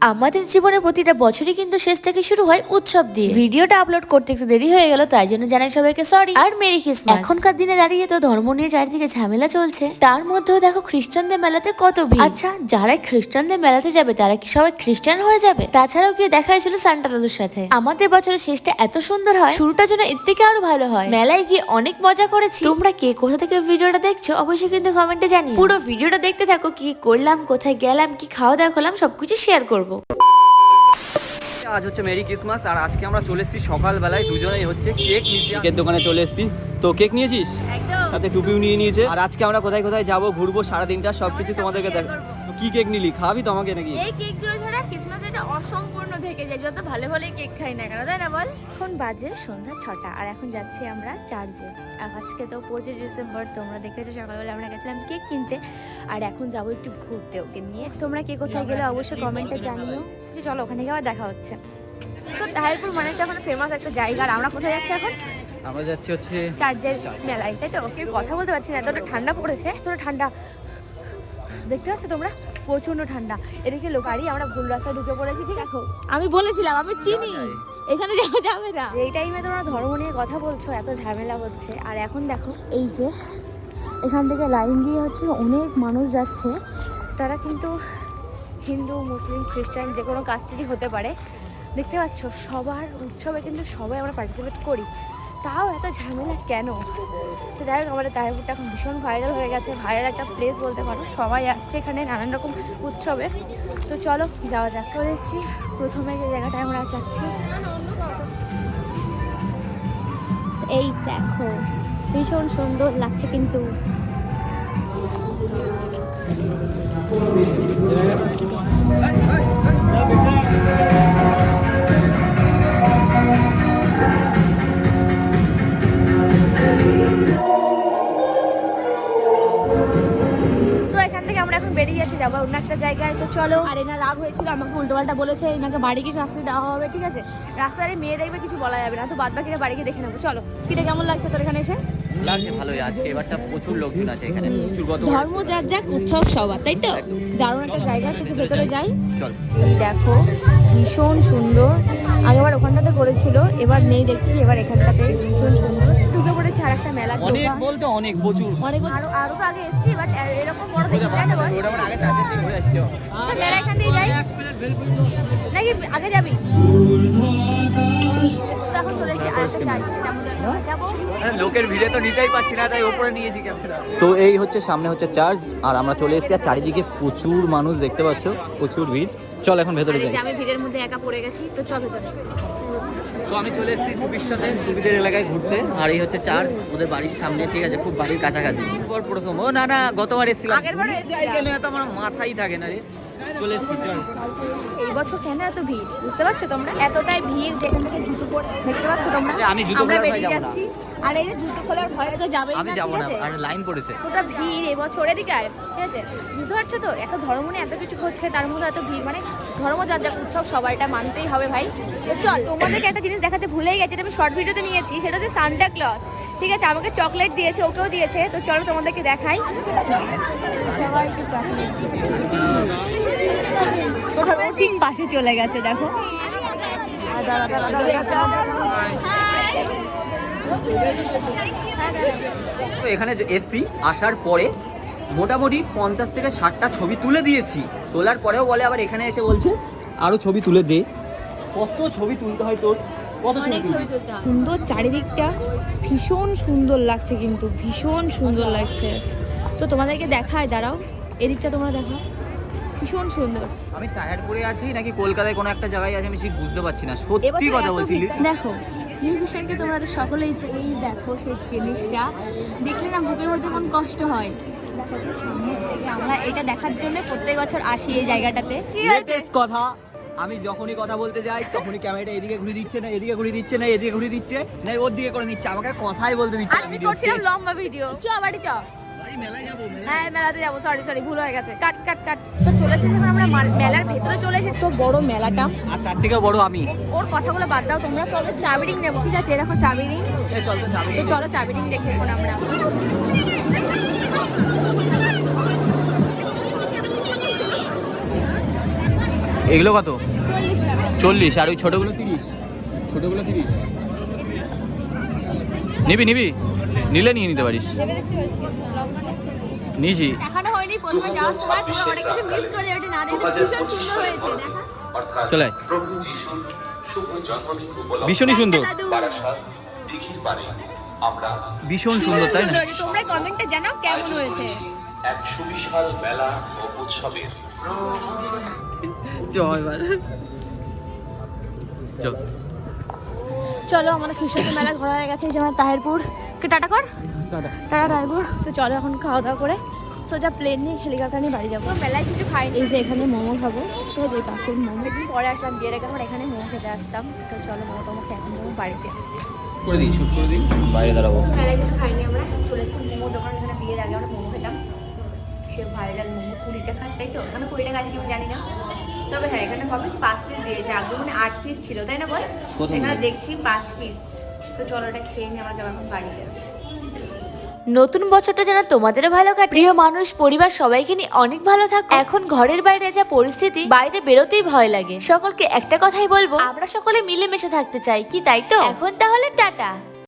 আমাদের জীবনের প্রতিটা বছরই কিন্তু শেষ থেকে শুরু হয় উৎসব দিয়ে। ভিডিওটা আপলোড করতে একটু দেরি হয়ে গেল, তাই জন্য জানাই সবাইকে সরি আর মেরি ক্রিসমাস। এখনকার দিনে দাঁড়িয়ে তো ধর্ম নিয়ে চারিদিকে ঝামেলা চলছে, তার মধ্যেও দেখো খ্রিস্টানদের মেলাতে কত ভিড়। আচ্ছা, যারা খ্রিস্টানদের মেলাতে যাবে তারা কি সবাই খ্রিস্টান হয়ে যাবে? তাছাড়াও কি দেখা হয়েছিল সান্টা দাদুর সাথে। আমাদের বছরের শেষটা এত সুন্দর হয়, শুরুটা যেন এর থেকে আরো ভালো হয়। মেলায় গিয়ে অনেক মজা করেছি। তোমরা কে কোথা থেকে ভিডিওটা দেখছো অবশ্যই কিন্তু কমেন্টে জানিও। পুরো ভিডিওটা দেখতে থাকো, কি করলাম, কোথায় গেলাম, কি খাওয়া দাওয়া করলাম সবকিছু শেয়ার করবো। আজ হচ্ছে মেরি ক্রিসমাস আর আজকে আমরা চলে এসেছি সকালবেলায় দুজনেই হচ্ছে কেক নিতে। কেকের দোকানে চলে এসেছি। তো কেক নিয়েছিস? সাথে টুপিও নিয়ে নিয়েছে। আর আজকে আমরা কোথায় কোথায় যাবো, ঘুরবো সারা দিনটা সবকিছু তোমাদেরকে দেখ। কি কেক নিলি? খাওয়াবি তো আমাকে নাকি? এই কেকগুলো ছাড়া ক্রিসমাস এটা অসম্পূর্ণ থেকে যায়, যত ভালো ভালো কেক খাই না কেন, তাই না বল? এখন বাজে সন্ধ্যা 6টা আর এখন যাচ্ছি আমরা চার্চে। আর আজকে তো 25 ডিসেম্বর, তোমরা দেখেছো সকালবেলা আমরা গেছিলাম কেক কিনতে, আর এখন যাবো একটু ঘুরতে ওকে নিয়ে। তোমরা কে কোথায় গেলে অবশ্যই কমেন্টে জানিও। চলো ওখানে গিয়ে আবার দেখা হচ্ছে। তো তাহিরপুর মানে তো এখন ফেমাস একটা জায়গা, আর আমরা কোথায় যাচ্ছি এখন? আমরা যাচ্ছি হচ্ছে চার্চের মেলায়, তাই তো? ওকে কথা বলতে পারছি না, এতটা ঠান্ডা পড়েছে, এতটা ঠান্ডা দেখতে পাচ্ছ তোমরা, প্রচন্ড ঠান্ডা। এদিকে গাড়ি আমরা ভুল রাস্তায় ঢুকে পড়েছি। ঠিক আছে, আমি বলেছিলাম আমি চিনি এখানে যাওয়া যাবে না। এই টাইমে তোমরা ধর্ম নিয়ে কথা বলছো, এত ঝামেলা হচ্ছে। আর এখন দেখো এই যে এখান থেকে লাইন দিয়ে হচ্ছে অনেক মানুষ যাচ্ছে, তারা কিন্তু হিন্দু, মুসলিম, খ্রিস্টান যে কোনো কাস্টেরই হতে পারে। দেখতে পাচ্ছ সবার উৎসবে কিন্তু সবাই আমরা পার্টিসিপেট করি, তাও এত ঝামেলা কেন? তো যাই হোক, আমাদের তাহিরপুরটা এখন ভীষণ ভাইরাল হয়ে গেছে, ভাইরাল একটা প্লেস বলতে পারো। সবাই আসছে এখানে নানান রকম উৎসবে। তো চলো যাওয়া যাক। চলে এসেছি প্রথমে যে জায়গাটায় আমরা যাচ্ছি, এই দেখো ভীষণ সুন্দর লাগছে কিন্তু। বেরিয়ে যাচ্ছি, যাবো অন্য একটা জায়গায়। তো চলো। আর এনা রাগ হয়েছিল, আমাকে উল্টোপাল্টা বলেছে, এনাকে বাড়ি গিয়ে শাস্তি দেওয়া হবে, ঠিক আছে? রাস্তায় মেয়ে দেখবে, কিছু বলা যাবে না, তো বাদ বাকিটা বাড়ি গিয়ে দেখে নেবো। চলো। কিটা কেমন লাগছে তোর এখানে এসে? লাগছে ভালোই। আজকে এবারটা প্রচুর লোকজন আছে এখানে, প্রচুর। কত ধর্ম যার যাক, উৎসব সবার, তাই তো? দারুণ একটা জায়গা, কিছু ভেতরে যাই। চল। দেখো ভীষণ সুন্দর। আগেবার ওখানটাতে করেছিল, এবার নেই দেখছি, এবার এখানটাতে ভীষণ সুন্দর। ঢুকে পড়েছে আর একটা মেলা। অনেক বলতে অনেক, প্রচুর। অনেক আরো তো আগে এসেছি, বাট এরকম বড় দেখি না। ওটা মানে আগে চার্জে ঘুরে আসছি। মেলা এখান দিয়ে যাই নাকি আগে যাবি? এখন চলে এসেছি আর একটা চার্চ, যাবো। লোকের ভিড়ে তো নিতেই পাচ্ছি না, তাই ওপরে নিয়েছি ক্যামেরা। তো এই হচ্ছে সামনে হচ্ছে চার্চ, আর আমরা চলে এসেছি। আর চারিদিকে প্রচুর মানুষ দেখতে পাচ্ছ, প্রচুর ভিড়। চল এখন ভেতরে যাই। আমি ভিড়ের মধ্যে একা পড়ে গেছি, তো চল ভেতরে। তো আমি চলে এসেছি ভবিষ্যতে সুবিধের এলাকায় ঘুরতে, আর এই হচ্ছে চার্চ ওদের বাড়ির সামনে, ঠিক আছে? খুব বাড়ির কাছাকাছি। প্রথম ও না গতবার এসেছিলাম, এত আমার মাথাই থাকে না রে। চলে এসেছি, চল। এই বছর কেন এত ভিড় বুঝতে পারছো তোমরা? এতটাই ভিড় যেখান থেকে জুতো পরে দেখতে পাচ্ছ তোমরা। আমি জুতো আমরা পরে বেরিয়ে যাচ্ছি, আর এই যে জুতো খোলার ভয়ে তো যাবেই না। আমি যাবো না, আর লাইন পড়েছে। ওটা ভিড় এবছর এদিকে আয়, ঠিক আছে? বুঝতে পারছো তো, এত ধর্ম নিয়ে এত কিছু হচ্ছে, তার মধ্যে এত ভিড়। মানে ধর্ম যার যাক, উৎসব সবাইটা মানতেই হবে ভাই। তো চল, তোমাদেরকে একটা জিনিস দেখাতে ভুলেই গেছি, এটা আমি শর্ট ভিডিওতে নিয়েছি, সেটা হচ্ছে সান্টা ক্লজ। ঠিক আছে, আমাকে চকলেট দিয়েছে, ওকেও দিয়েছে। তো চলো তোমাদেরকে দেখাই। সবাইকে চকলেট ঠিক পাশে চলে গেছে, দেখো। তো এখানে এসছি, আসার পরে মোটামুটি 50 থেকে 60টা ছবি তুলে দিয়েছি। তোলার পরেও বলে আবার এখানে এসে বলছে আরো ছবি তুলে দে। কত ছবি তুলতে হয় তোর? কত ছবি তুলতে? সুন্দর চারিদিকটা, ভীষণ সুন্দর লাগছে কিন্তু, ভীষণ সুন্দর লাগছে। তো তোমাদেরকে দেখায়, দাঁড়াও, এদিকটা তোমরা দেখো, ভীষণ সুন্দর। আমি তাহিরপুরে আছি নাকি কলকাতায় কোনো একটা জায়গায় আছি, আমি ঠিক বুঝতে পারছি না। সত্যি কথা বলছি। দেখো নিউট্রিশনকে তোমরা তো সকলেই এই দেখো, সেই জিনিসটা দেখলে না বুকের মধ্যে কোন কষ্ট হয়। আমরা এটা দেখার জন্য প্রত্যেক বছর আসি এই জায়গাটাতে। কথা, আমি যখনই কথা বলতে যাই তখনই ক্যামেরাটা এদিকে ঘুরে দিচ্ছে না, এদিকে ঘুরে দিচ্ছে না, এদিকে ঘুরে দিচ্ছে না, ওর দিকে করে নিচ্ছে, আমাকে কথাই বলতে দিচ্ছে না। আমি করছিলাম লম্বা ভিডিও। চ বাড়ি চ। মেলায় যাবো। হ্যাঁ মেলাতে যাবো, সরি ভুল হয়ে গেছে। কাট কাট কাট। তো চলে এসেছি আমরা মেলার ভেতরে, চলে এসেছি। তো বড় মেলাটা, আর তার থেকে বড় আমি। ওর কথাগুলো বাদ দাও, তোমরা চলো চাবি রিং নেবো, ঠিক আছে? দেখো চাবি রিং, তো চলো চাবি রিং দেখতে এখন আমরা। এগুলো কত? 40 টাকা। 40, আর ওই ছোটোগুলো 30? ছোটোগুলো 30? নিবি নিলে নিয়ে নিতে পারিস। ভেবে দেখতে পাচ্ছি। নিয়েছি। দেখানো হয়নি প্রথমে যাওয়ার সময়, তোমরা অনেক কিছু মিস করে যাবে, এটা না দেখলে ভীষণ সুন্দর হয়েছে দেখা। চলে আয়। ভীষণই সুন্দর, দাদু ভীষণ সুন্দর, তাই না? হয়েছে। তোমরা কমেন্টে জানাও কেমন হয়েছে। এক সুবিশাল মেলা ও উৎসবের জয় বাবা। চল। চলো আমাদের খ্রিস্টান মেলা ঘোরা হয়ে গেছে, এই যে আমরা তাহিরপুর কে টাটা কর, টাটা তাহিরপুর। তো চলো এখন খাওয়া দাওয়া করে সোজা প্লেন নিয়ে হেলিকপ্টার নিয়ে বাড়ি যাবো। তো মেলায় কিছু খাইনি, এই যে এখানে মোমো খাবো, তো যে কাকুর মোমো একদিন পরে আসলাম বিয়ের আগে, এখন এখানে মোমো খেতে আসতাম। তো চলো মোমো টোমো খেয়ে এখন যাবো বাড়িতে। করে দিই, শুট করে দিই, বাইরে দাঁড়াবো। মেলায় কিছু খাইনি আমরা, চলে এসেছি মোমো দোকান, এখানে বিয়ের আগে আমরা মোমো খেতাম, সে ভাইরাল মোমো 20 টাকা, তাই তো? এখানে 20 টাকা আছে কি আমি জানি না, তবে হ্যাঁ এখানে কবে 5 পিস দিয়েছে, আগে মানে 8 পিস ছিল, তাই না বল? এখানে দেখছি 5 পিস। তো চলো এটা খেয়ে নিয়ে আমরা যাবো এখন বাড়িতে। নতুন বছরটা যেন তোমাদের ভালো কাটে, প্রিয় মানুষ পরিবার সবাইকে নিয়ে অনেক ভালো থাকো। এখন ঘরের বাইরে যা পরিস্থিতি, বাইরে বেরোতেই ভয় লাগে। সকলকে একটা কথাই বলবো, আমরা সকলে মিলেমিশে থাকতে চাই কি, তাই তো? এখন তাহলে টাটা।